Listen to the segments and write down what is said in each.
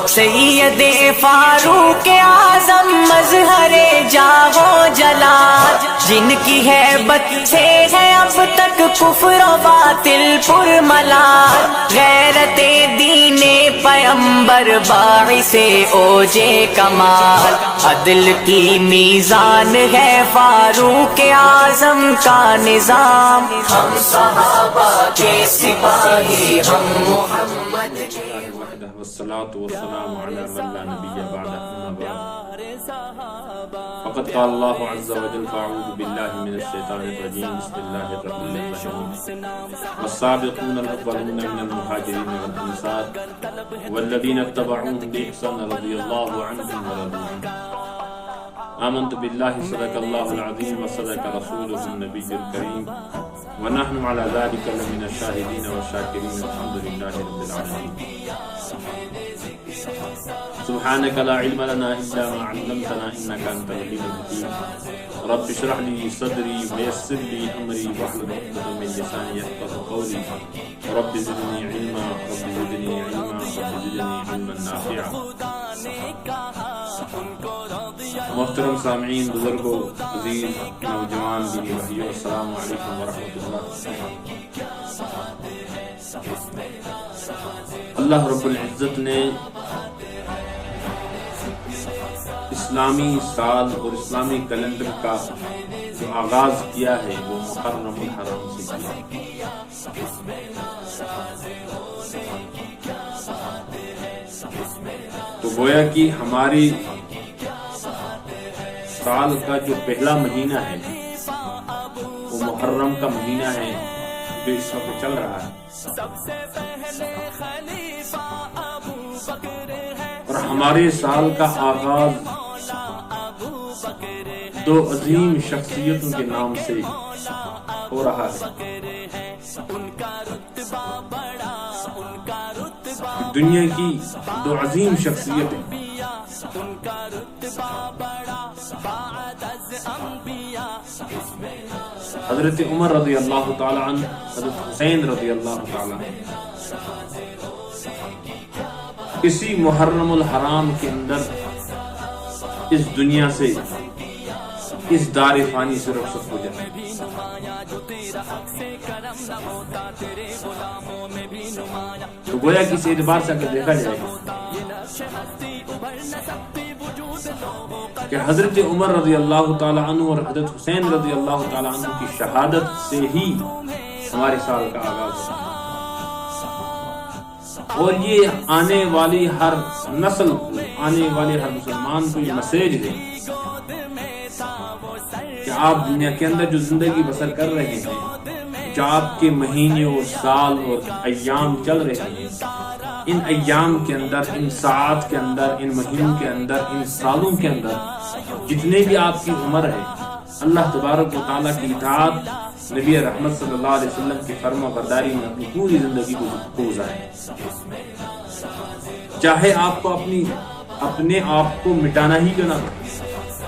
سید فاروق اعظم مظہر جاو جلال، جن کی ہیبت سے ہے اب تک کفر و باطل پر ملال، غیرت دین پیمبر باعث اوج کمال، عدل کی میزان ہے فاروق اعظم کا نظام، ہم صحابہ کے سپاہی، ہم محمد کے والصلاة والسلام على من لا نبي بعده أما بعد. فقد قال الله عز وجل فأعوذ بالله من الشيطان الرجيم بسم الله الرحمن الرحيم والسابقون الأولون من المهاجرين والأنصار والذين اتبعوهم بإحسان رضي الله عنهم ورضوا عنه آمنت بالله صدق الله العظيم وصدق رسوله النبي الكريم ونحن على ذلك لمن الشاهدين والشاكرين الحمد لله رب العالمين. سبحانك لا علم لنا إلا ما علمتنا إنك أنت العليم الحكيم. رب اشرح لي صدري ويسر لي أمري واحلل عقدة من لساني يفقهوا قولي. رب زدني علما رب زدني علما رب زدني علما نافعا. محترم سامعین، بزرگوں، عزیز نوجوان دینی بھائیوں، السلام علیکم ورحمۃ اللہ. اللہ رب العزت نے اسلامی سال اور اسلامی کیلنڈر کا جو آغاز کیا ہے وہ محرم الحرام سے کیا. تو گویا کہ ہماری سال کا جو پہلا مہینہ ہے وہ محرم کا مہینہ ہے جو اس وقت چل رہا ہے، اور ہمارے سال کا آغاز دو عظیم شخصیتوں کے نام سے ہو رہا ہے. دنیا کی دو عظیم شخصیتیں حضرت عمر رضی اللہ تعالی عنہ، حضرت حسین رضی اللہ تعالی عنہ، اسی محرم الحرام کے اندر اس دنیا سے، اس دار فانی سے رخصت ہو جائے. تو گویا کہ اس اعتبار سے اگر دیکھا جائے کہ حضرت عمر رضی اللہ تعالی عنہ اور حضرت حسین رضی اللہ تعالی عنہ کی شہادت سے ہی ہمارے سال کا آغاز ہوتا ہے، اور یہ آنے والی ہر نسل کو، آنے والے ہر مسلمان کو یہ میسج ہے کہ آپ دنیا کے اندر جو زندگی بسر کر رہے ہیں، جو آپ کے مہینے اور سال اور ایام چل رہے ہیں، ان ایام کے اندر، ان ساعات کے اندر، ان مہینوں کے اندر، ان سالوں کے اندر جتنے بھی آپ کی عمر ہے، اللہ تبارک و تعالیٰ کی اطاعت، نبی رحمت صلی اللہ علیہ وسلم کی فرما برداری میں اپنی پوری زندگی کو گزاریں. چاہے آپ کو اپنے آپ کو مٹانا ہی کیوں نہ پڑے،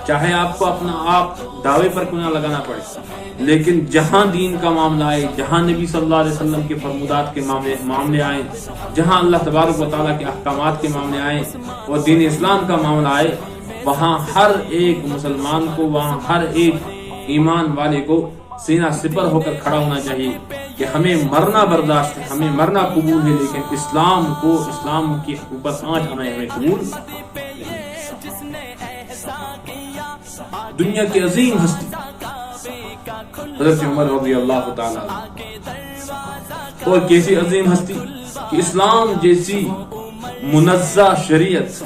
چاہے آپ کو اپنا آپ دعوے پر کیوں نہ لگانا پڑے، لیکن جہاں دین کا معاملہ آئے، جہاں نبی صلی اللہ علیہ وسلم کے فرمودات کے معاملے آئے، جہاں اللہ تبارک و تعالیٰ کے احکامات کے معاملے آئے اور دین اسلام کا معاملہ آئے، وہاں ہر ایک مسلمان کو، وہاں ہر ایک ایمان والے کو سینہ سپر ہو کر کھڑا ہونا چاہیے کہ ہمیں مرنا برداشت ہے، ہمیں مرنا قبول ہے، لیکن اسلام کے اوپر آنچ ہمیں قبول. دنیا کی عظیم ہستی حضرت عمر رضی اللہ تعالیٰ عنہ، اور کیسی عظیم ہستی کہ اسلام جیسی منزہ شریعت،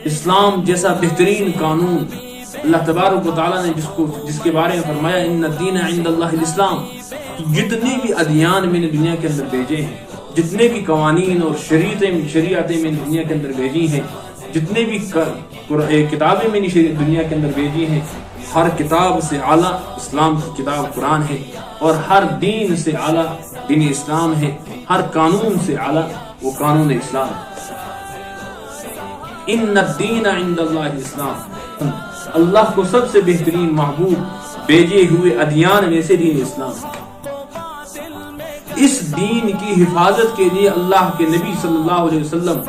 اسلام جیسا بہترین قانون اللہ تبارک و تعالیٰ نے جس کے بارے میں فرمایا ان الدین عند اللہ الاسلام. جتنے بھی ادیان میں نے دنیا کے اندر بھیجے ہیں، جتنے بھی قوانین اور شریعتیں میں نے دنیا کے اندر بھیجی ہیں، جتنے بھی کتابیں میں نے دنیا کے اندر بھیجی ہیں، ہر کتاب سے اعلیٰ اسلام کی کتاب قرآن ہے، اور ہر دین سے اعلیٰ دین اسلام ہے، ہر قانون سے اعلیٰ وہ قانون اسلام. ان الدین عند اللہ الاسلام، اللہ کو سب سے بہترین محبوب بھیجے ہوئے ادیان میں سے دین اسلام. اس دین کی حفاظت کے لیے اللہ کے نبی صلی اللہ علیہ وسلم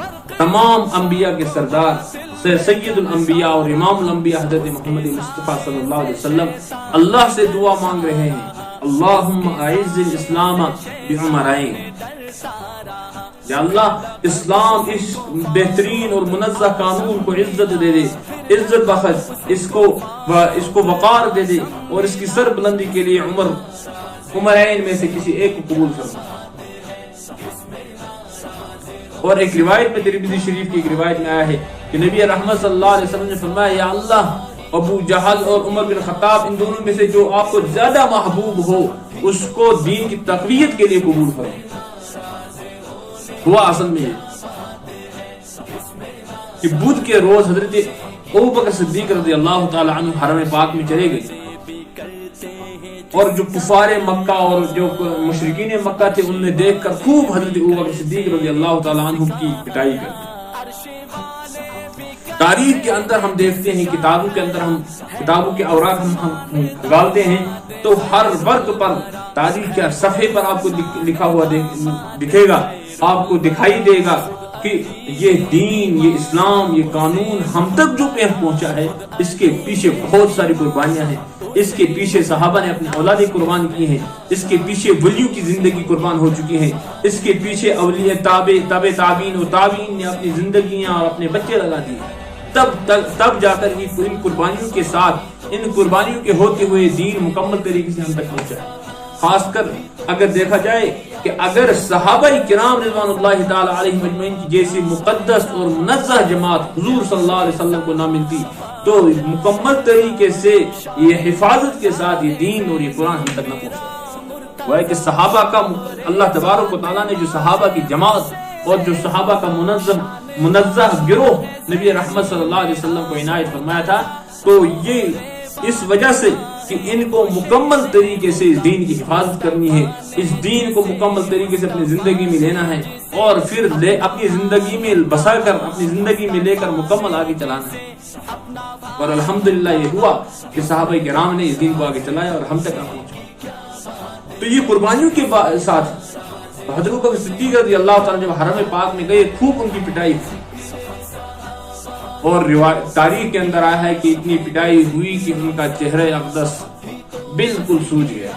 تمام انبیاء کے سردار سید الانبیاء اور امام الانبیاء حضرت محمد مصطفیٰ صلی اللہ علیہ وسلم اللہ سے دعا مانگ رہے ہیں، اللہم اعز الاسلام بعمرین، یا اللہ اسلام اس بہترین اور منزہ قانون کو عزت دے دے، عزت بخش، اس کو وقار دے دے، اور اس کی سر بلندی کے لیے عمرین میں سے کسی ایک کو قبول فرما۔ اور ایک روایت میں ترمذی شریف کی ایک روایت میں آیا ہے کہ نبی رحمت صلی اللہ علیہ وسلم نے فرمایا، یا اللہ ابو جہل اور عمر بن خطاب ان دونوں میں سے جو آپ کو زیادہ محبوب ہو اس کو دین کی تقویت کے لیے قبول فرما۔ ہوا اصل میں یہ کہ بدھ کے روز حضرت ابوبکر صدیق رضی اللہ تعالی عنہ حرم پاک میں چلے گئے، اور جو کفار مکہ اور جو مشرکین مکہ تھے ان نے دیکھ کر خوب حضرت ابوبکر صدیق رضی اللہ تعالی عنہ کی پٹائی کر۔ تاریخ کے اندر ہم دیکھتے ہیں، کتابوں کے اندر ہم کتابوں کے اوراق ہم نکالتے ہیں تو ہر ورق پر تاریخ کے صفحے پر آپ کو لکھا ہوا دکھے گا، آپ کو دکھائی دے گا کہ یہ دین، یہ اسلام، یہ قانون ہم تک جو پہنچا ہے اس کے پیچھے بہت ساری قربانیاں ہیں، اس کے پیچھے صحابہ نے اپنی اولادیں قربان کی ہیں، اس کے پیچھے ولیوں کی زندگی قربان ہو چکی ہیں، اس کے پیچھے اولیاء تابعین اور تابعین نے اپنی زندگیاں اور اپنے بچے لگا دیے، تب جا کر ان قربانیوں کے ساتھ، ان قربانیوں کے ہوتے ہوئے دین مکمل طریقے سے ہم تک پہنچا ہے۔ خاص کر اگر دیکھا جائے کہ اگر صحابہ کرام رضوان اللہ تعالی علیہم اجمعین کی جیسی مقدس اور منزہ جماعت حضور صلی اللہ علیہ وسلم کو نہ ملتی تو مکمل طریقے سے یہ حفاظت کے ساتھ یہ دین اور یہ قرآن ہم تک نہ پہنچتا۔ وہ ہے کہ صحابہ کا اللہ تبارک و تعالیٰ نے جو صحابہ کی جماعت اور جو صحابہ کا منزہ گروہ نبی رحمت صلی اللہ علیہ وسلم کو عنایت فرمایا تھا، تو یہ اس وجہ سے کہ ان کو مکمل طریقے سے اس دین کی حفاظت کرنی ہے، اس دین کو مکمل طریقے سے اپنی زندگی میں لینا ہے، اور پھر اپنی زندگی میں بسا کر اپنی زندگی میں لے کر مکمل آگے چلانا ہے۔ اور الحمدللہ یہ ہوا کہ صحابہ کرام نے اس دین کو آگے چلایا اور ہم تک پہنچا۔ تو یہ قربانیوں کے ساتھ حضرت ابوبکر صدیق رضی اللہ تعالیٰ جب حرم پاک میں گئے خوب ان کی پٹائی ہوئی، اور تاریخ کے اندر آیا ہے کہ اتنی پٹائی ہوئی کہ ان کا چہرہ اقدس بالکل سوج گیا،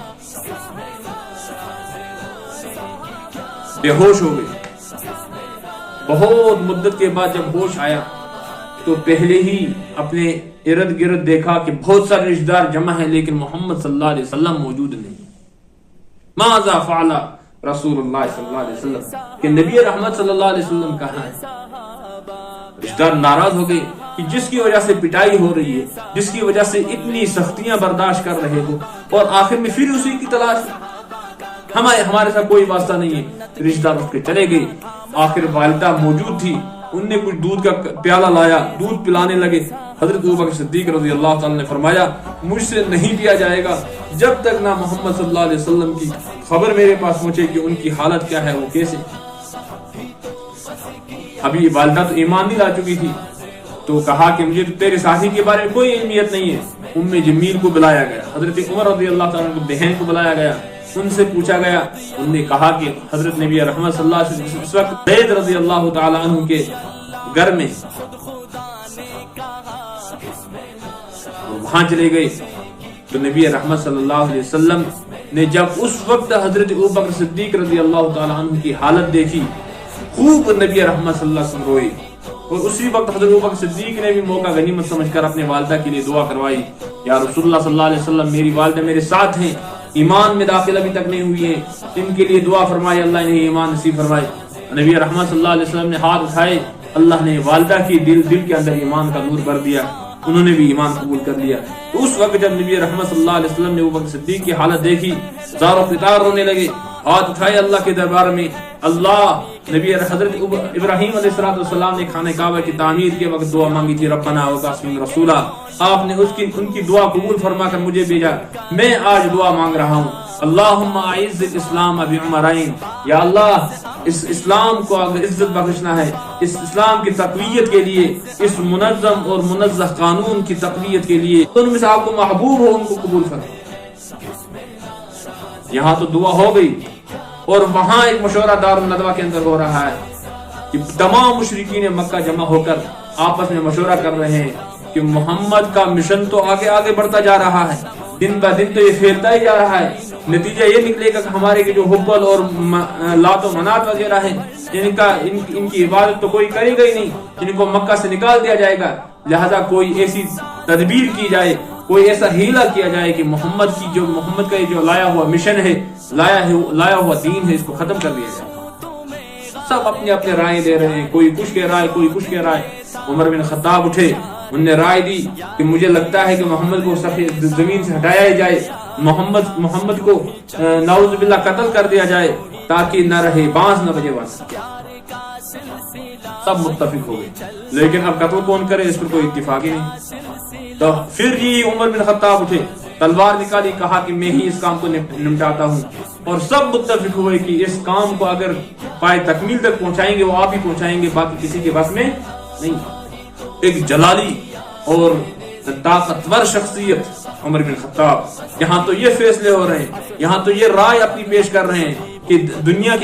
بے ہوش ہو گئے۔ بہت مدت کے بعد جب ہوش آیا تو پہلے ہی اپنے ارد گرد دیکھا کہ بہت سارے رشتہ دار جمع ہیں لیکن محمد صلی اللہ علیہ وسلم موجود نہیں۔ ماذا فعل رسول اللہ صلی اللہ علیہ وسلم، کہ نبی رحمت صلی اللہ علیہ وسلم کہاں ہے؟ رشتہ دار ناراض ہو گئے کہ جس کی وجہ سے پٹائی ہو رہی ہے، جس کی وجہ سے اتنی سختیاں برداشت کر رہے ہو، اور آخر میں پھر اسی کی تلاش، ہمارے ساتھ کوئی واسطہ نہیں ہے۔ رشتہ دار اٹھ کے چلے گئے، آخر والدہ موجود تھی، ان نے کچھ دودھ کا پیالہ لایا، دودھ پلانے لگے۔ حضرت ابوبکر صدیق رضی اللہ تعالی نے فرمایا مجھ سے نہیں پیا جائے گا جب تک نہ محمد صلی اللہ علیہ وسلم کی خبر میرے پاس پہنچے کہ ان کی حالت کیا ہے، وہ کیسے۔ ابھی والدہ تو ایمان نہیں لا چکی تھی، تو کہا کہ مجھے تو تیرے ساتھی کے بارے میں کوئی علمیت نہیں ہے۔ ام جمیل کو بلایا گیا، حضرت عمر رضی اللہ تعالیٰ کی بہن کو بلایا گیا، ان سے پوچھا گیا، ان نے کہا کہ حضرت نبی رحمت صلی اللہ علیہ وسلم اس وقت زید رضی اللہ تعالیٰ عنہ کے گھر میں، وہاں چلے گئے۔ تو نبی رحمت صلی اللہ علیہ وسلم نے جب اس وقت حضرت ابوبکر صدیق رضی اللہ تعالیٰ عنہ کی حالت دیکھی، خوب نبی رحمت صلی اللہ علیہ وسلم روئے، اور اسی وقت حضرت ابوبکر صدیق نے بھی موقع غنیمت سمجھ کر اپنے والدہ کے لیے دعا کروائی، یا رسول اللہ صلی اللہ علیہ وسلم میری والدہ میرے ساتھ ہیں، ایمان میں داخل ابھی تک نہیں ہوئی ہیں، ان کے لیے دعا فرمائے، اللہ انہیں ایمان نصیب فرمائے۔ نبی رحمت صلی اللہ علیہ وسلم نے ہاتھ اٹھائے، اللہ نے والدہ کی دل کے اندر ایمان کا نور بھر دیا، انہوں نے بھی ایمان قبول کر لیا۔ تو اس وقت جب نبی رحمت صلی اللہ علیہ وسلم نے ابوبکر صدیق کی حالت دیکھی، زار و قطار رونے لگے، ہاتھ اٹھائے اللہ کے دربار میں، اللہ۔ نبی حضرت ابراہیم علیہ السلام نے خانہ کعبہ کی تعمیر کے وقت دعا مانگی تھی، ربنا وقاسم رسولہ، آپ نے ان کی دعا قبول فرما کر مجھے بھیجا، میں آج دعا مانگ رہا ہوں، اللہم اعز الاسلام بعمرین، یا اللہ اس اسلام کو اگر عزت بخشنا ہے، اس اسلام کی تقویت کے لیے، اس منظم اور منزہ قانون کی تقویت کے لیے ان میں سے آپ کو محبوب ہو ان کو قبول فرما۔ یہاں تو دعا ہو گئی، اور وہاں ایک مشورہ دار الندوہ کے اندر ہو رہا ہے کہ تمام مشرکین مکہ جمع ہو کر آپس میں مشورہ کر رہے ہیں کہ محمد کا مشن تو آگے آگے بڑھتا جا رہا ہے، دن بہ دن تو یہ پھیلتا ہی جا رہا ہے، نتیجہ یہ نکلے گا کہ ہمارے جو حبل اور لات و منات وغیرہ ہیں ان کی عبادت تو کوئی کرے گا ہی نہیں، ان کو مکہ سے نکال دیا جائے گا، لہذا کوئی ایسی تدبیر کی جائے، کوئی ایسا ہیلا کیا جائے کہ محمد کا یہ جو لایا ہوا مشن ہے، لایا ہوا دین ہے، اس کو ختم کر دیا جائے۔ سب اپنے اپنے رائے دے رہے ہیں، کوئی کچھ کہہ رہا ہے، کوئی کچھ کہہ رہا ہے۔ عمر بن خطاب اٹھے، انہوں نے رائے دی کہ مجھے لگتا ہے کہ محمد کو زمین سے ہٹایا جائے، محمد کو نعوذ باللہ قتل کر دیا جائے تاکہ نہ رہے بانس نہ بجے بانس۔ سب متفق ہو گئے، لیکن اب قتل کون کرے اس پر کوئی اتفاق ہی نہیں۔ تو پھر عمر بن خطاب اٹھے، تلوار نکالی، کہا کہ میں ہی اس کام کو نمٹاتا ہوں، اور سب متفق ہوئے کہ اس کام کو اگر پائے تکمیل تک پہنچائیں گے وہ آپ ہی پہنچائیں گے، باقی کسی کے بس میں نہیں۔ ایک جلالی اور طاقتور شخصیت عمر بن خطاب، یہاں تو یہ فیصلے ہو رہے ہیں، یہاں تو یہ رائے اپنی پیش کر رہے ہیں کہ دنیا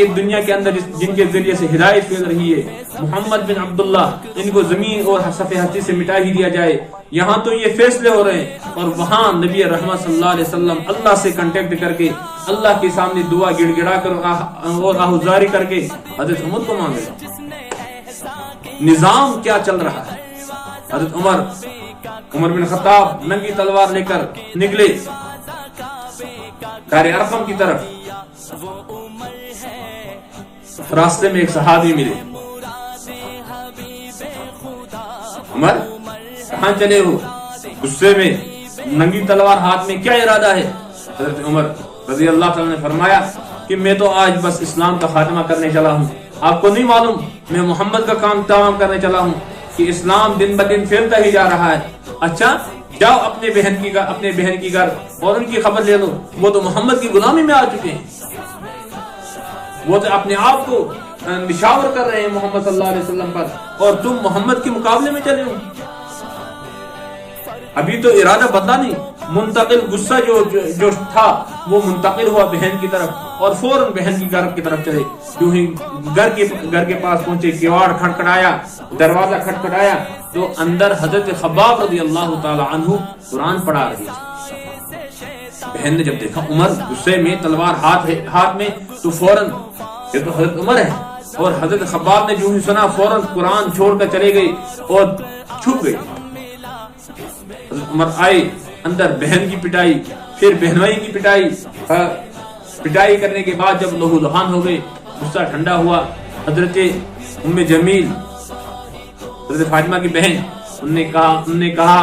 کے اندر جن کے ذریعے سے ہدایت پھیل رہی ہے، محمد بن عبداللہ، ان کو زمین اور صفحہ ہستی سے مٹا ہی دیا جائے۔ یہاں تو یہ فیصلے ہو رہے ہیں، اور وہاں نبی رحمت صلی اللہ علیہ وسلم اللہ سے کنٹیکٹ کر کے، اللہ کے سامنے دعا گڑ گڑا کر اور آہوزاری کر کے حضرت عمر کو مانگ رہے۔ نظام کیا چل رہا ہے؟ حضرت عمر بن خطاب ننگی تلوار لے کر نکلے دار ارقم کی طرف۔ راستے میں ایک صحابی ملے، عمر کہاں چلے ہو؟ غصے میں، ننگی تلوار ہاتھ میں، کیا ارادہ ہے؟ حضرت عمر رضی اللہ تعالی نے فرمایا کہ میں تو آج بس اسلام کا خاتمہ کرنے چلا ہوں، آپ کو نہیں معلوم میں محمد کا کام تمام کرنے چلا ہوں کہ اسلام دن بہ دن پھیلتا ہی جا رہا ہے۔ اچھا جاؤ اپنے بہن کی گھر اور ان کی خبر لے لو، وہ تو محمد کی غلامی میں آ چکے ہیں، وہ تو اپنے آپ کو نشاور کر رہے ہیں محمد صلی اللہ علیہ وسلم پر، اور تم محمد کے مقابلے میں چلے ہو۔ ابھی تو ارادہ بدلا نہیں، منتقل غصہ جو تھا وہ منتقل ہوا بہن کی طرف، اور فوراً بہن کی گھر کی طرف چلے۔ کیوں ہی گھر کے پاس پہنچے، کیواڑ کھٹکھٹایا، دروازہ کھٹکھٹایا تو اندر حضرت خباب رضی اللہ تعالی عنہ قرآن پڑھا رہی تھی۔ بہن نے جب دیکھا عمر غصے میں، تلوار ہاتھ میں، تو فوراً یہ تو حضرت عمر ہے، اور حضرت خباب نے جو ہی سنا فوراً قرآن چھوڑ کر چلے گئے اور چھپ گئے۔ حضرت عمر آئے، اندر بہن کی پٹائی، پھر بہنوئی کی پٹائی کرنے کے بعد جب لہو لہان ہو گئے، غصہ ٹھنڈا ہوا، حضرت ام جمیل، حضرت فاطمہ کی بہن، انہوں نے کہا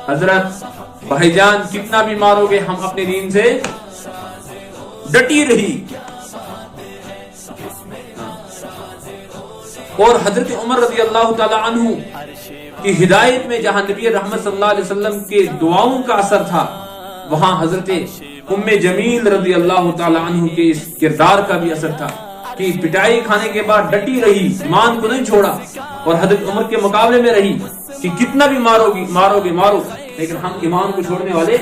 حضرت بھائی جان کتنا بھی مارو گے ہم اپنے دین سے ڈٹی رہی۔ اور حضرت عمر رضی اللہ تعالی عنہ کی ہدایت میں جہاں نبی رحمت صلی اللہ علیہ وسلم کے دعاؤں کا اثر تھا، وہاں حضرت ام جمیل رضی اللہ تعالی عنہ کے اس کردار کا بھی اثر تھا کہ پٹائی کھانے کے بعد ڈٹی رہی، ایمان کو نہیں چھوڑا، اور حضرت عمر کے مقابلے میں رہی کہ کتنا بھی مارو گے لیکن ہم ایمان کو چھوڑنے والے،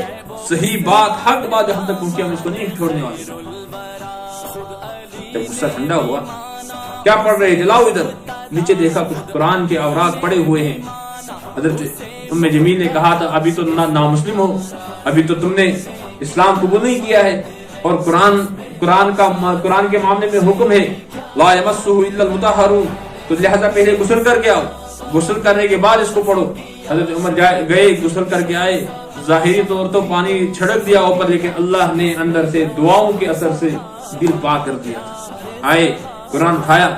صحیح بات، حق بات جب ہم تک پہنچی ہم اس کو نہیں چھوڑنے والے۔ جب غصہ ٹھنڈا ہوا، کیا پڑھ رہے؟ جلاؤ ادھر۔ نیچے دیکھا کچھ قرآن کے اوراق پڑے ہوئے ہیں۔ حضرت ام جمیل نے کہا تھا ابھی تو نامسلم ہو، ابھی تو تم نے اسلام قبول نہیں کیا ہے، اور قرآن کے معاملے میں حکم ہے لا یمسہ الا المطہرون، تو لہذا پہلے غسل کر کے آؤ، غسل کرنے کے بعد اس کو پڑھو۔ حضرت عمر گئے، غسل کر کے آئے، ظاہری طور تو پانی چھڑک دیا اوپر، لیکن اللہ نے اندر سے دعاؤں کے اثر سے دل پاک کر دیا۔ آئے، قرآن اٹھایا،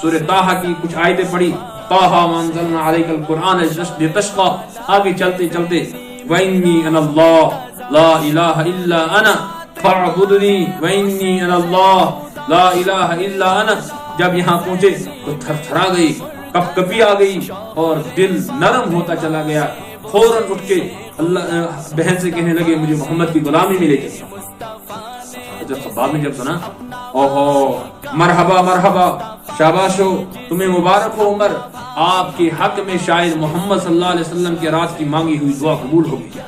سورہ طٰہٰ کی کچھ آیتیں پڑھی، طٰہٰ مَا أَنزَلْنَا عَلَيْكَ الْقُرْآنَ لِتَشْقَىٰ، آگے چلتے چلتے وَإِنِّي أَنَا اللَّهُ لَا إِلَٰهَ إِلَّا أَنَا فَاعْبُدْنِي وَإِنِّي أَنَا اللَّهُ لَا إِلَٰهَ إِلَّا أَنَا۔ جب یہاں پہنچے تو تھر تھرا گئی، کپ کپی آ گئی، اور دل نرم ہوتا چلا گیا۔ فوراً اٹھ کے بہن سے کہنے لگے مجھے محمد کی غلامی ملے گی۔ حضرت خباب نے جب سنا، اوہو مرحبا مرحبا، شاباش ہو، تمہیں مبارک ہو عمر، آپ کے حق میں شاید محمد صلی اللہ علیہ وسلم کے رات کی مانگی ہوئی دعا قبول ہوگی۔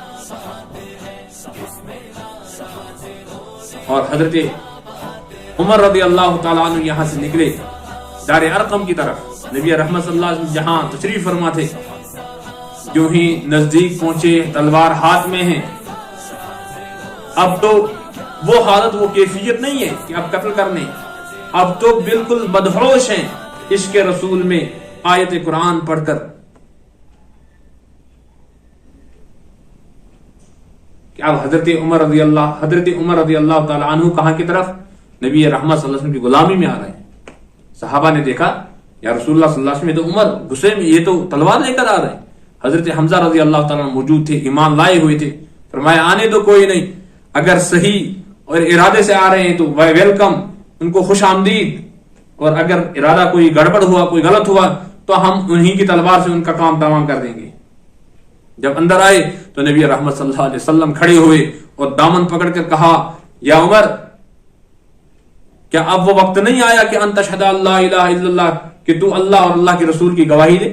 اور حضرت عمر رضی اللہ تعالیٰ عنہ یہاں سے نکلے دار ارقم کی طرف۔ نبی رحمت صلی اللہ علیہ وسلم جہاں تشریف فرما تھے، جو ہی نزدیک پہنچے تلوار ہاتھ میں ہیں، اب تو وہ حالت، وہ کیفیت نہیں ہے کہ اب قتل کرنے، اب تو بالکل بدہوش ہیں عشق رسول میں آیت قرآن پڑھ کر کہ اب حضرت عمر رضی اللہ تعالی عنہ کہاں کی طرف؟ نبی رحمت صلی اللہ علیہ وسلم کی غلامی میں آ رہے ہیں۔ صحابہ نے دیکھا یا رسول اللہ صلی اللہ علیہ وسلم، یہ تو عمر غصے میں، یہ تو تلوار لے کر آ رہے ہیں۔ حضرت حمزہ رضی اللہ تعالیٰ عنہ موجود تھے، ایمان لائے ہوئے تھے، فرمایا آنے تو کوئی نہیں، اگر صحیح اور ارادے سے آ رہے ہیں تو ویلکم، ان کو خوش آمدید، اور اگر ارادہ کوئی گڑبڑ ہوا، کوئی غلط ہوا تو ہم انہی کی تلوار سے ان کا کام تمام کر دیں گے۔ جب اندر آئے تو نبی رحمت صلی اللہ علیہ وسلم کھڑے ہوئے اور دامن پکڑ کر کہا، یا عمر، کیا اب وہ وقت نہیں آیا کہ ان تشہد اللہ الہ الا اللہ، کہ تو اللہ اور اللہ کے رسول کی گواہی دے؟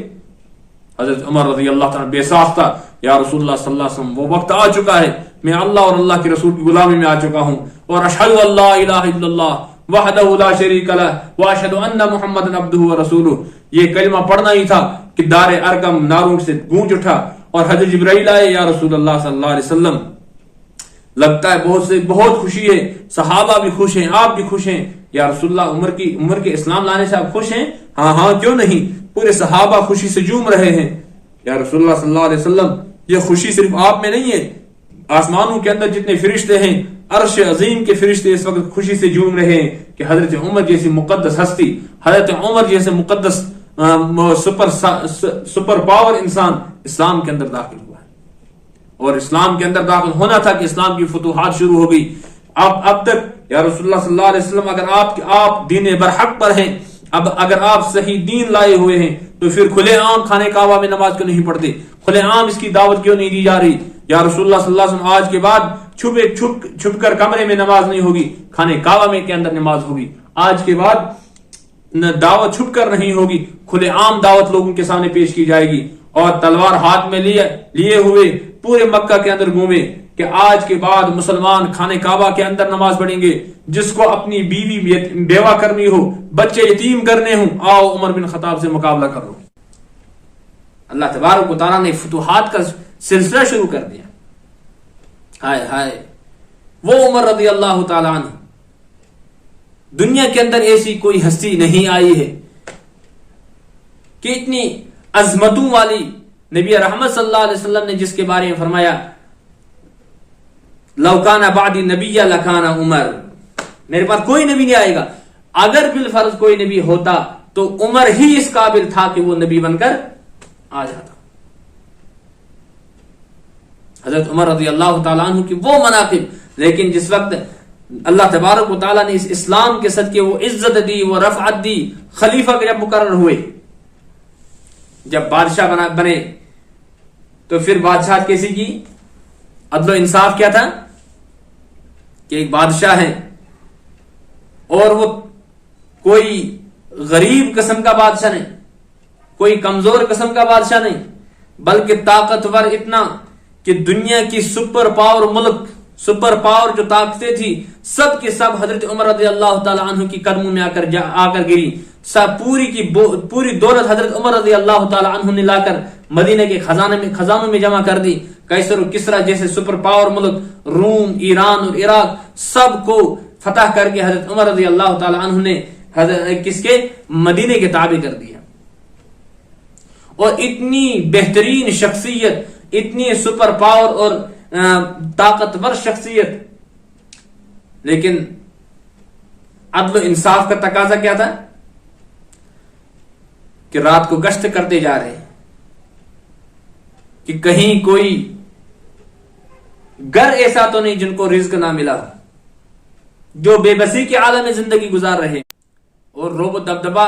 حضرت عمر رضی اللہ تعالیٰ بے ساختہ، یا رسول اللہ صلی اللہ علیہ وسلم، وہ وقت آ چکا ہے، میں اللہ اور اللہ کے رسول کی غلامی میں آ چکا ہوں، اور اشہد اللہ الہ الا اللہ وحدہ لا شریک لہ واشہد ان محمد عبدہ ورسولہ، یہ کلمہ پڑھنا ہی تھا کہ دار ارقم ناروں سے گونج اٹھا، اور حضرت جبرائیل آئے، یا رسول اللہ صلی اللہ علیہ وسلم، لگتا ہے بہت خوشی ہے، صحابہ بھی خوش ہیں، آپ بھی خوش ہیں، یا رسول اللہ عمر کے اسلام لانے سے آپ خوش ہیں؟ ہاں کیوں نہیں، پورے صحابہ خوشی سے جھوم رہے ہیں۔ یا رسول اللہ صلی اللہ علیہ وسلم، یہ خوشی صرف آپ میں نہیں ہے، آسمانوں کے اندر جتنے فرشتے ہیں، عرش عظیم کے فرشتے اس وقت خوشی سے جھوم رہے ہیں کہ حضرت عمر جیسی مقدس ہستی، حضرت عمر جیسے مقدس سپر پاور انسان اسلام کے اندر داخل ہوا ہے، اور اسلام کے اندر داخل ہونا تھا کہ اسلام کی فتوحات شروع ہو گئی۔ اب تک یا رسول اللہ صلی اللہ علیہ وسلم، اگر آپ دین برحق پر ہیں، اگر آپ صحیح دین لائے ہوئے ہیں، تو پھر کھلے عام خانے کعبہ میں نماز کیوں نہیں پڑھتے؟ کھلے عام اس کی دعوت کیوں نہیں دی جا رہی؟ یا رسول اللہ صلی اللہ علیہ وسلم، آج کے بعد چھپ کر کمرے میں نماز نہیں ہوگی، خانے کعبہ میں کے اندر نماز ہوگی۔ آج کے بعد دعوت چھپ کر نہیں ہوگی، کھلے عام دعوت لوگوں کے سامنے پیش کی جائے گی، اور تلوار ہاتھ میں لیے ہوئے پورے مکہ کے اندر گھومے کہ آج کے بعد مسلمان خانے کعبہ کے اندر نماز پڑھیں گے، جس کو اپنی بیوی بیوہ کرنی ہو، بچے یتیم کرنے ہوں، آؤ عمر بن خطاب سے مقابلہ کرو۔ اللہ تبارک و تعالیٰ نے فتوحات کا سلسلہ شروع کر دیا۔ ہائے ہائے، وہ عمر رضی اللہ تعالیٰ عنہ، دنیا کے اندر ایسی کوئی ہستی نہیں آئی ہے کہ اتنی عظمتوں والی، نبی رحمت صلی اللہ علیہ وسلم نے جس کے بارے میں فرمایا، لو کان بعدی نبی لکان عمر، میرے پاس کوئی نبی نہیں آئے گا، اگر بالفرض کوئی نبی ہوتا تو عمر ہی اس قابل تھا کہ وہ نبی بن کر آ جاتا۔ حضرت عمر رضی اللہ تعالیٰ عنہ کی وہ مناقب، لیکن جس وقت اللہ تبارک و تعالیٰ نے اس اسلام کے صدقے وہ عزت دی، وہ رفعت دی، خلیفہ کے جب مقرر ہوئے، جب بادشاہ بنے، تو پھر بادشاہ کیسی کی؟ عدل و انصاف کیا تھا کہ ایک بادشاہ ہے، اور وہ کوئی غریب قسم کا بادشاہ نہیں، کوئی کمزور قسم کا بادشاہ نہیں، بلکہ طاقتور اتنا کہ دنیا کی سپر پاور ملک، سپر پاور جو طاقتیں تھی، سب کے سب حضرت عمر رضی اللہ تعالی عنہ کی قدموں میں آ کر گری۔ سب پوری دولت حضرت عمر رضی اللہ تعالی عنہ نے لا کر مدینے کے خزانوں میں جمع کر دی۔ قیصر و کسرا جیسے سپر پاور ملک، روم، ایران اور عراق، سب کو فتح کر کے حضرت عمر رضی اللہ تعالی عنہ نے کس کے؟ مدینے کے تابع کر دیا۔ اور اتنی بہترین شخصیت، اتنی سپر پاور اور طاقتور شخصیت، لیکن عدل و انصاف کا تقاضا کیا تھا کہ رات کو گشت کرتے جا رہے کہ کہیں کوئی گھر ایسا تو نہیں جن کو رزق نہ ملا، جو بے بسی کے عالم میں زندگی گزار رہے۔ اور روب و دبدبا،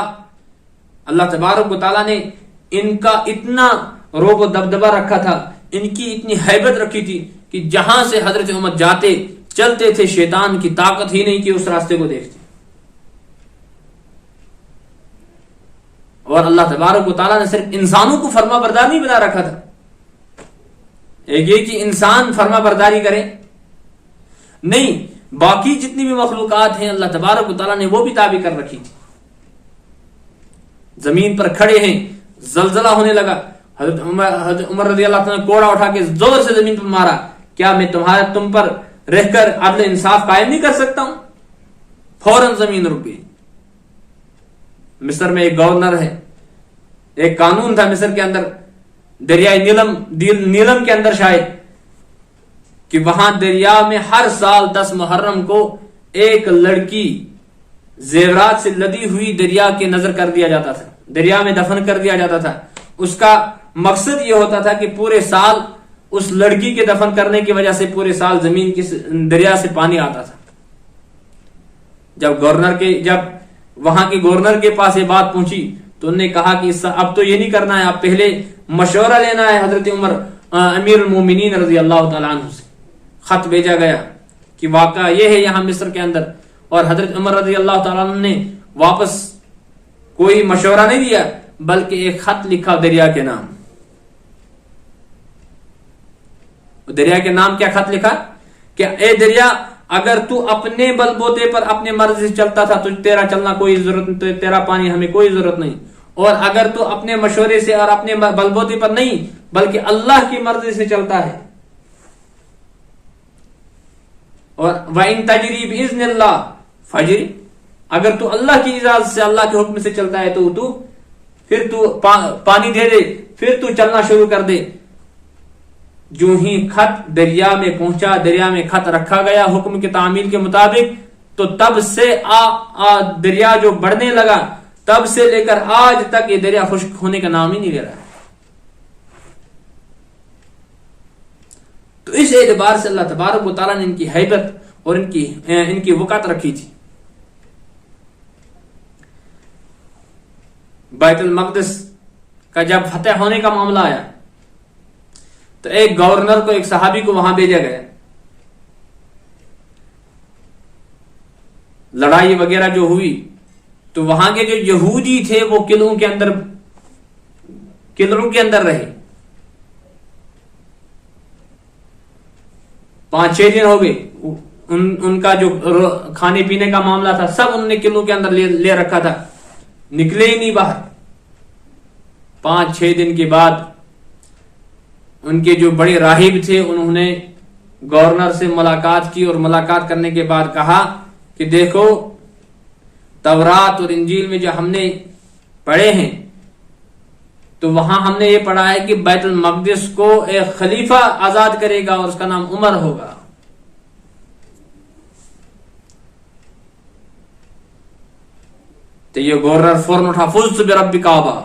اللہ تبارک و تعالیٰ نے ان کا اتنا روب و دبدبا رکھا تھا، ان کی اتنی ہیبت رکھی تھی کہ جہاں سے حضرت عمر جاتے چلتے تھے، شیطان کی طاقت ہی نہیں کہ اس راستے کو دیکھتے۔ اور اللہ تبارک و تعالیٰ نے صرف انسانوں کو فرما بردار نہیں بنا رکھا تھا، ایک یہ کہ انسان فرما برداری کرے، نہیں، باقی جتنی بھی مخلوقات ہیں اللہ تبارک و تعالیٰ نے وہ بھی تابع کر رکھی تھی۔ زمین پر کھڑے ہیں، زلزلہ ہونے لگا. حضرت عمر رضی اللہ تعالیٰ نے کوڑا اٹھا کے زور سے زمین پر مارا. کیا میں تم پر رہ کر عدل انصاف قائم نہیں کر سکتا ہوں؟ فوراً زمین رک گئی. مصر میں ایک گورنر ہے، ایک قانون تھا مصر کے اندر، دریائے نیلم کے اندر شاید، کہ وہاں دریا میں ہر سال 10 محرم کو ایک لڑکی زیورات سے لدی ہوئی دریا کے نظر کر دیا جاتا تھا، دریا میں دفن کر دیا جاتا تھا. اس کا مقصد یہ ہوتا تھا کہ پورے سال اس لڑکی کے دفن کرنے کی وجہ سے پورے سال زمین کی دریا سے پانی آتا تھا. جب وہاں کے گورنر کے پاس یہ بات پہنچی تو انہوں نے کہا کہ اب تو یہ نہیں کرنا ہے، اب پہلے مشورہ لینا ہے حضرت عمر امیر المومنین رضی اللہ تعالیٰ عنہ سے. خط بھیجا گیا کہ واقعہ یہ ہے یہاں مصر کے اندر، اور حضرت عمر رضی اللہ تعالیٰ عنہ نے واپس کوئی مشورہ نہیں دیا بلکہ ایک خط لکھا دریا کے نام. دریا کے نام کیا خط لکھا کہ اے دریا، اگر تو اپنے بل بوتے پر اپنے مرضی سے چلتا تھا تو تیرا چلنا کوئی ضرورت نہیں، تیرا پانی ہمیں کوئی ضرورت نہیں، اور اگر تو اپنے مشورے سے اور اپنے بل بوتے پر نہیں بلکہ اللہ کی مرضی سے چلتا ہے، اور وَإِن تَجْرِي بِإِذْنِ اللَّهِ فَجْرِ، اگر تو اللہ کی اجازت سے اللہ کے حکم سے چلتا ہے تو پھر تو پانی دے دے، پھر تو چلنا شروع کر دے. جو ہی خط دریا میں پہنچا، دریا میں خط رکھا گیا حکم کے تعمیل کے مطابق، تو تب سے دریا جو بڑھنے لگا، تب سے لے کر آج تک یہ دریا خشک ہونے کا نام ہی نہیں لے رہا. تو اس اعتبار سے اللہ تبارک و تعالیٰ نے ان کی ہیبت اور ان کی وقت رکھی تھی. بیت المقدس کا جب فتح ہونے کا معاملہ آیا تو ایک گورنر کو، ایک صحابی کو وہاں بھیجا گیا. لڑائی وغیرہ جو ہوئی تو وہاں کے جو یہودی تھے وہ قلعوں کے اندر رہے. 5-6 دن ہو گئے. ان کا جو کھانے پینے کا معاملہ تھا سب انہوں نے قلعوں کے اندر لے رکھا تھا، نکلے ہی نہیں باہر. 5-6 دن کے بعد ان کے جو بڑے راہب تھے انہوں نے گورنر سے ملاقات کی، اور ملاقات کرنے کے بعد کہا کہ دیکھو، تورات اور انجیل میں جو ہم نے پڑھے ہیں تو وہاں ہم نے یہ پڑھا ہے کہ بیت المقدس کو ایک خلیفہ آزاد کرے گا اور اس کا نام عمر ہوگا. تو یہ گورنر فوراً اٹھا، فزت برب کعبہ،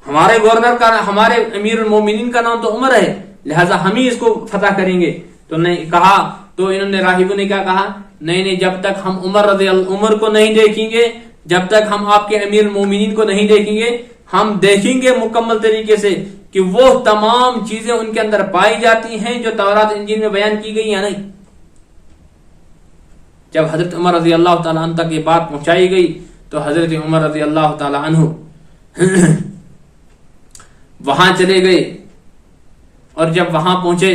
ہمارے گورنر کا، ہمارے امیر المومنین کا نام تو عمر ہے، لہذا ہم ہی اس کو فتح کریں گے. تو انہوں نے راہبوں نے کیا کہا، نہیں، جب تک ہم عمر کو نہیں دیکھیں گے، جب تک ہم آپ کے امیر المومنین کو نہیں دیکھیں گے، ہم دیکھیں گے مکمل طریقے سے کہ وہ تمام چیزیں ان کے اندر پائی جاتی ہیں جو تورات انجیل میں بیان کی گئی یا نہیں. جب حضرت عمر رضی اللہ تعالیٰ عنہ تک یہ بات پہنچائی گئی تو حضرت عمر رضی اللہ تعالیٰ عنہ وہاں چلے گئے، اور جب وہاں پہنچے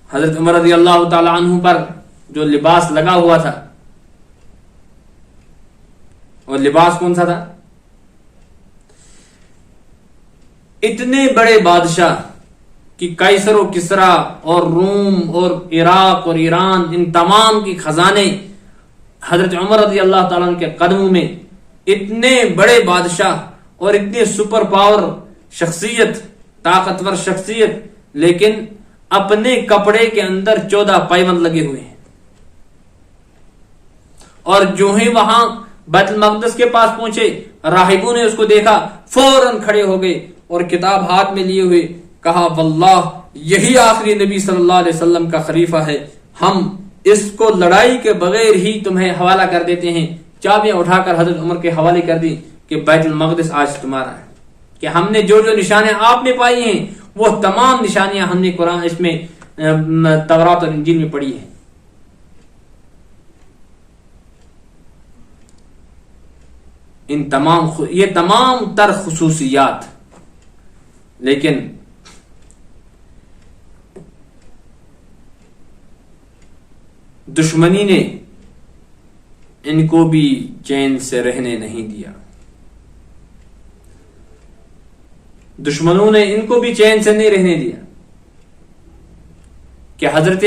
حضرت عمر رضی اللہ تعالیٰ عنہ پر جو لباس لگا ہوا تھا، اور لباس کون سا تھا؟ اتنے بڑے بادشاہ کہ قیصر و کسرا اور روم اور عراق اور ایران، ان تمام کی خزانے حضرت عمر رضی اللہ تعالیٰ عنہ کے قدموں میں. اتنے بڑے بادشاہ اور اتنے سپر پاور شخصیت، طاقتور شخصیت، لیکن اپنے کپڑے کے اندر 14 پیوند لگے ہوئے ہیں. اور جو ہی وہاں بیت المقدس کے پاس پہنچے، راہبوں نے اس کو دیکھا، فوراً کھڑے ہو گئے اور کتاب ہاتھ میں لیے ہوئے کہا، واللہ یہی آخری نبی صلی اللہ علیہ وسلم کا خلیفہ ہے، ہم اس کو لڑائی کے بغیر ہی تمہیں حوالہ کر دیتے ہیں. چابیاں اٹھا کر حضرت عمر کے حوالے کر دی کہ بیت المقدس آج تمہارا ہے، کہ ہم نے جو نشانیاں آپ نے پائی ہیں وہ تمام نشانیاں ہم نے قرآن اس میں تورات اور انجیل میں پڑھی ہیں. یہ تمام تر خصوصیات، لیکن دشمنی نے ان کو بھی چین سے رہنے نہیں دیا. دشمنوں نے ان کو بھی چین سے نہیں رہنے دیا کہ حضرت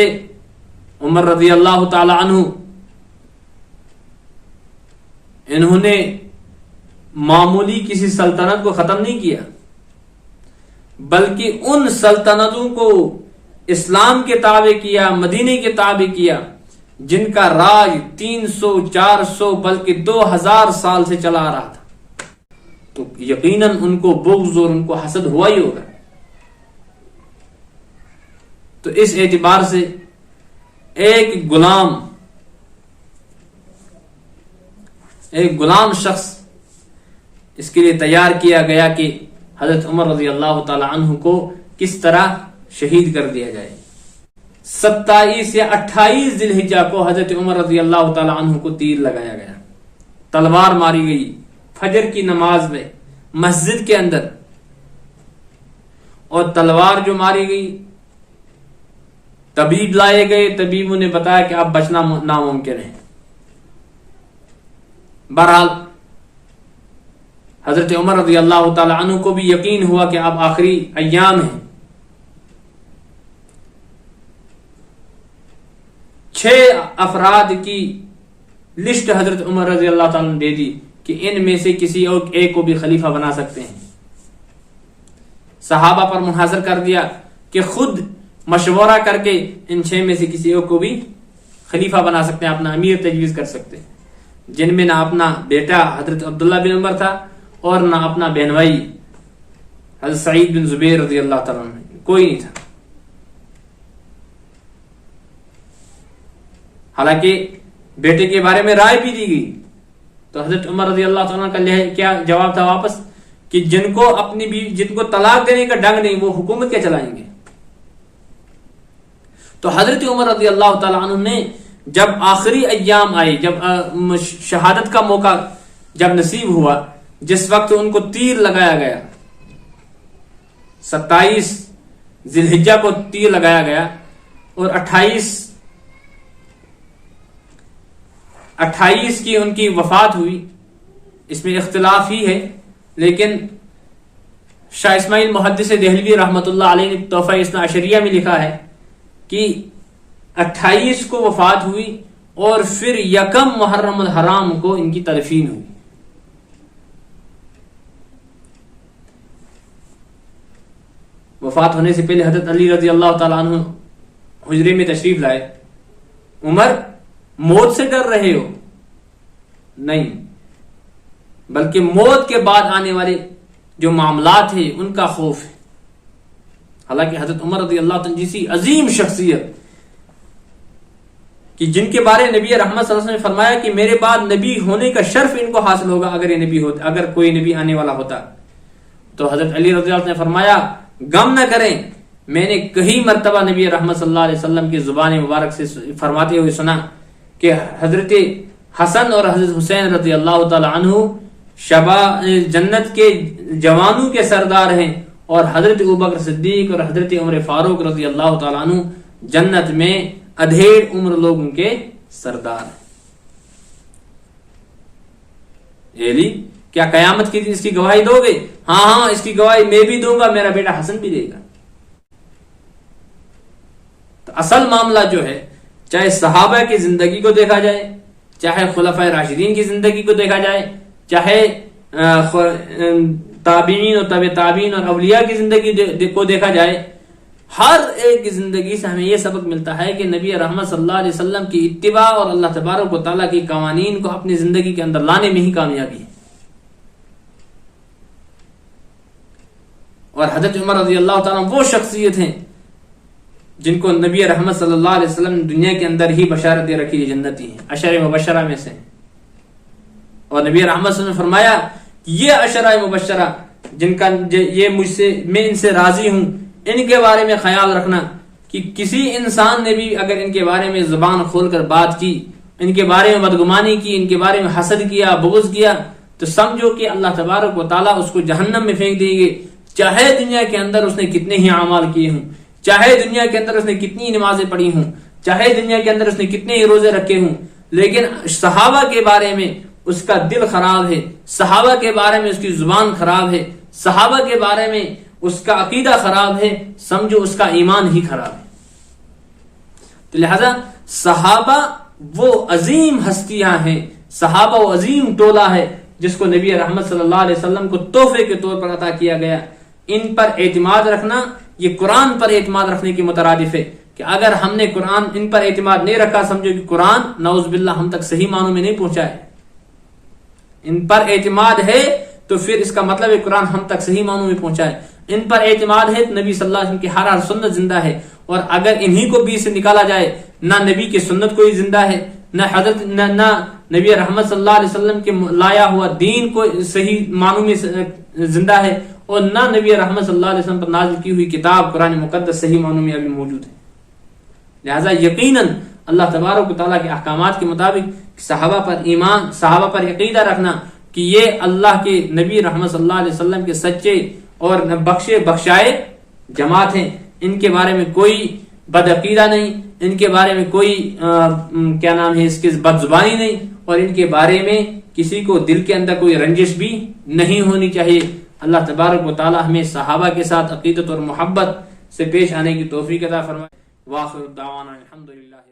عمر رضی اللہ تعالی عنہ انہوں نے معمولی کسی سلطنت کو ختم نہیں کیا، بلکہ ان سلطنتوں کو اسلام کے تابع کیا، مدینے کے تابع کیا، جن کا راج 300 400 بلکہ 2000 سال سے چلا آ رہا تھا. تو یقیناً ان کو بغض اور ان کو حسد ہوا ہی ہوگا. تو اس اعتبار سے ایک غلام شخص اس کے لیے تیار کیا گیا کہ حضرت عمر رضی اللہ تعالی عنہ کو کس طرح شہید کر دیا جائے. 27 یا 28 ذی الحجہ کو حضرت عمر رضی اللہ تعالی عنہ کو تیر لگایا گیا، تلوار ماری گئی فجر کی نماز میں مسجد کے اندر. اور تلوار جو ماری گئی، طبیب لائے گئے، طبیبوں نے بتایا کہ اب بچنا ناممکن ہے. بہرحال حضرت عمر رضی اللہ تعالی عنہ کو بھی یقین ہوا کہ اب آخری ایام ہیں. 6 افراد کی لسٹ حضرت عمر رضی اللہ تعالی عنہ دے دی کہ ان میں سے کسی ایک کو بھی خلیفہ بنا سکتے ہیں. صحابہ پر منحصر کر دیا کہ خود مشورہ کر کے ان 6 میں سے کسی ایک کو بھی خلیفہ بنا سکتے ہیں، اپنا امیر تجویز کر سکتے ہیں، جن میں نہ اپنا بیٹا حضرت عبداللہ بن عمر تھا اور نہ اپنا بہن بھائی حضرت سعید بن زبیر رضی اللہ تعالیٰ عنہ، کوئی نہیں تھا. حالانکہ بیٹے کے بارے میں رائے بھی دی گئی تو حضرت عمر رضی اللہ تعالیٰ کا کیا جواب تھا واپس کہ جن کو اپنی بیوی، جن کو طلاق دینے کا ڈنگ نہیں، وہ حکومت کیا چلائیں گے. تو حضرت عمر رضی اللہ تعالیٰ عنہ نے جب آخری ایام آئی، جب شہادت کا موقع جب نصیب ہوا، جس وقت ان کو تیر لگایا گیا، 27 ذی الحجہ کو تیر لگایا گیا اور 28 کی ان کی وفات ہوئی. اس میں اختلاف ہی ہے، لیکن شاہ اسماعیل محدث دہلوی رحمۃ اللہ علیہ نے تحفہ اثنا عشریہ میں لکھا ہے کہ 28 کو وفات ہوئی اور پھر 1 محرم الحرام کو ان کی تدفین ہوئی. وفات ہونے سے پہلے حضرت علی رضی اللہ تعالیٰ عنہ حجرے میں تشریف لائے. عمر موت سے ڈر رہے ہو؟ نہیں، بلکہ موت کے بعد آنے والے جو معاملات ہیں ان کا خوف ہے. حالانکہ حضرت عمر رضی اللہ عنہ جیسی عظیم شخصیت کہ جن کے بارے نبی رحمت صلی اللہ علیہ وسلم نے فرمایا کہ میرے بعد نبی ہونے کا شرف ان کو حاصل ہوگا اگر کوئی نبی آنے والا ہوتا. تو حضرت علی رضی اللہ عنہ نے فرمایا غم نہ کریں، میں نے کئی مرتبہ نبی رحمت صلی اللہ علیہ وسلم کی زبان مبارک سے فرماتے ہوئے سنا کہ حضرت حسن اور حضرت حسین رضی اللہ تعالی عنہ جنت کے جوانوں کے سردار ہیں، اور حضرت ابوبکر صدیق اور حضرت عمر فاروق رضی اللہ تعالی عنہ جنت میں ادھیڑ عمر لوگوں کے سردار ہیں. کیا قیامت کی اس کی گواہی دو گے؟ ہاں اس کی گواہی میں بھی دوں گا، میرا بیٹا حسن بھی دے گا. تو اصل معاملہ جو ہے، چاہے صحابہ کی زندگی کو دیکھا جائے، چاہے خلفائے راشدین کی زندگی کو دیکھا جائے، چاہے تابعین اور تابع تابعین اور اولیاء کی زندگی کو دیکھا جائے، ہر ایک کی زندگی سے ہمیں یہ سبق ملتا ہے کہ نبی رحمت صلی اللہ علیہ وسلم کی اتباع اور اللہ تبارک و تعالیٰ کی قوانین کو اپنی زندگی کے اندر لانے میں ہی کامیابی ہے. اور حضرت عمر رضی اللہ تعالیٰ وہ شخصیت ہیں جن کو نبی رحمت صلی اللہ علیہ وسلم نے دنیا کے اندر ہی بشارت دے رکھی، جنتی ہیں، عشر مبشرہ میں سے. اور نبی رحمت صلی اللہ علیہ وسلم نے فرمایا یہ عشرہ مبشرہ جن کا میں ان سے راضی ہوں، ان کے بارے میں خیال رکھنا کہ کسی انسان نے بھی اگر ان کے بارے میں زبان کھول کر بات کی، ان کے بارے میں بدگمانی کی، ان کے بارے میں حسد کیا، بغض کیا، تو سمجھو کہ اللہ تبارک و تعالیٰ اس کو جہنم میں پھینک دیں گے، چاہے دنیا کے اندر اس نے کتنے ہی اعمال کیے ہوں، چاہے دنیا کے اندر اس نے کتنی نمازیں پڑھی ہوں، چاہے دنیا کے اندر اس نے کتنے ہی روزے رکھے ہوں، لیکن صحابہ کے بارے میں اس کا دل خراب ہے، صحابہ کے بارے میں اس کی زبان خراب ہے، صحابہ کے بارے میں اس کا عقیدہ خراب ہے، سمجھو اس کا ایمان ہی خراب ہے۔ تو لہذا صحابہ وہ عظیم ہستیاں ہیں، صحابہ وہ عظیم ٹولہ ہے جس کو نبی رحمت صلی اللہ علیہ وسلم کو تحفے کے طور پر عطا کیا گیا۔ ان پر اعتماد رکھنا یہ قرآن پر اعتماد رکھنے کی مترادف ہے کہ اگر ہم نے قرآن ان پر اعتماد نہیں رکھا، سمجھو کہ قرآن نعوذ باللہ ہم تک صحیح معنوں میں نہیں پہنچا ہے۔ ان پر اعتماد ہے تو پھر اس کا مطلب ہے قرآن ہم تک صحیح معنوں میں پہنچا ہے۔ ان پر اعتماد ہے تو نبی صلی اللہ علیہ وسلم کی ہر سنت زندہ ہے، اور اگر انہی کو بیچ سے نکالا جائے، نہ نبی کی سنت کوئی زندہ ہے، نہ حضرت نہ نبی رحمت صلی اللہ علیہ وسلم کے لایا ہوا دین کو صحیح معنوں میں زندہ ہے، اور نہ نبی رحمت صلی اللہ علیہ وسلم پر نازل کی ہوئی کتاب قرآن مقدس صحیح معنوں میں ابھی موجود ہے۔ لہذا یقیناً اللہ تبارک و تعالیٰ کے احکامات کے مطابق صحابہ پر ایمان، صحابہ پر عقیدہ رکھنا کہ یہ اللہ کے نبی رحمت صلی اللہ علیہ وسلم کے سچے اور بخشے بخشائے جماعت ہیں، ان کے بارے میں کوئی بدعقیدہ نہیں، ان کے بارے میں کوئی کیا نام ہے اس کی بد زبانی نہیں، اور ان کے بارے میں کسی کو دل کے اندر کوئی رنجش بھی نہیں ہونی چاہیے۔ اللہ تبارک و تعالی ہمیں صحابہ کے ساتھ عقیدت اور محبت سے پیش آنے کی توفیق عطا فرمائے۔ واخر دعوانا الحمدللہ۔